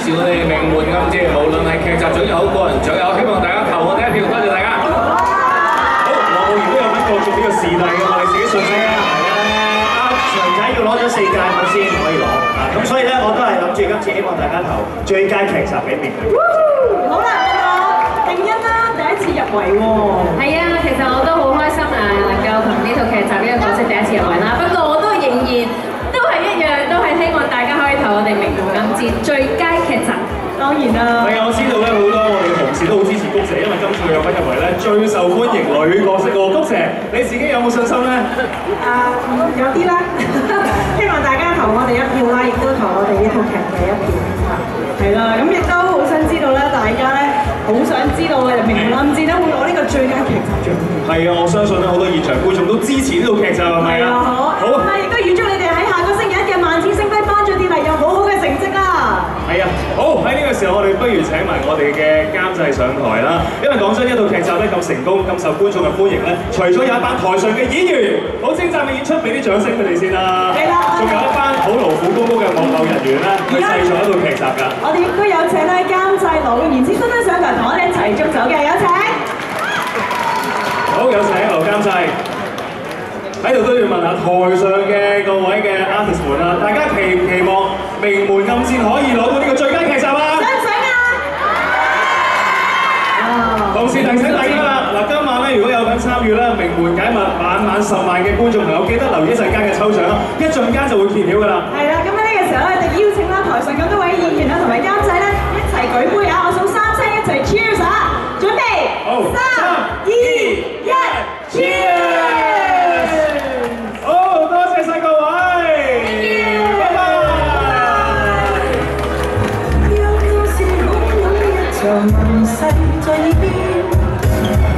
持我哋名門暗戰，無論係劇集獎又好，個人獎又好，希望大家投我哋一票，多謝大家。好，羅浩然都有份角逐呢個視帝嘅，我哋自己順勢啊。阿長仔要攞咗4屆我先可以攞，咁所以咧我都係諗住今次希望大家投最佳劇集俾名門。好啦，定欣啦，第一次入圍喎。係啊，其實我都好開心啊，能夠同呢套劇集呢個角色第一次入圍啦。不過我都仍然都係一樣，都係希望大家可以投我哋名門暗戰最佳劇集。當然啦。係啊，我知道咧好多我哋嘅同事都好支持谷姐，因為今次佢有份入圍咧最受歡迎女角色喎。谷姐，你自己有冇信心咧？有啲啦，希望大家投我哋一票啦，亦都投我哋呢套劇嘅一票。係啦，咁亦都好想知道咧，大家咧好想知道我哋名門暗戰咧會攞呢個最佳劇集獎。係啊，我相信咧好多現場觀眾都支持呢套劇集，係咪啊？好。咁啊，亦都預祝你哋喺下個星期一嘅萬千星輝頒獎典禮有好好嘅成績啦！係啊，好喺呢個時候，我哋不如請埋我哋嘅監製上台啦。因為講真，一套劇集咧咁成功、咁受觀眾嘅歡迎咧，除咗有一班台上嘅演員好精湛嘅演出，俾啲掌聲佢哋先啦。係啦，仲有一班好勞苦功高嘅幕後人員咧，去製作一套劇集㗎。我哋亦都有請咧監製羅永賢先生上台同我哋一齊祝酒嘅，有請。好，有請劉監製。喺度都要問下台上嘅各位嘅 artist 們啦，大家期唔期望名門暗戰可以攞到呢個最佳劇集啊？想唔想啊？同時提醒大家啦，嗱今晚咧如果有份參與咧名門解密晚晚10萬嘅觀眾朋友，記得留意一陣間嘅抽獎啦，一陣間就會揭曉㗎啦。係啦，咁喺呢個時候咧，就邀請啦台上咁多位演員啦同埋監製咧一齊舉杯啊！我數3聲一齊 cheers 啊！準備，好，3、2、1 ，cheers！問世在耳邊，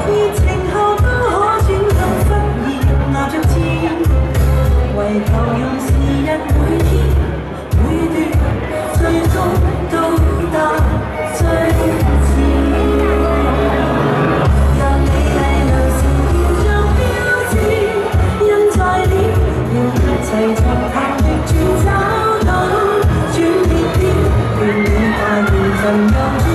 熱情後不可轉頭，忽然拿着箭，為求用時日每天每段，最終到達最前。讓你係流線變作標誌，印在臉，讓一齊從談極轉找到轉捩點，願你大緣分又。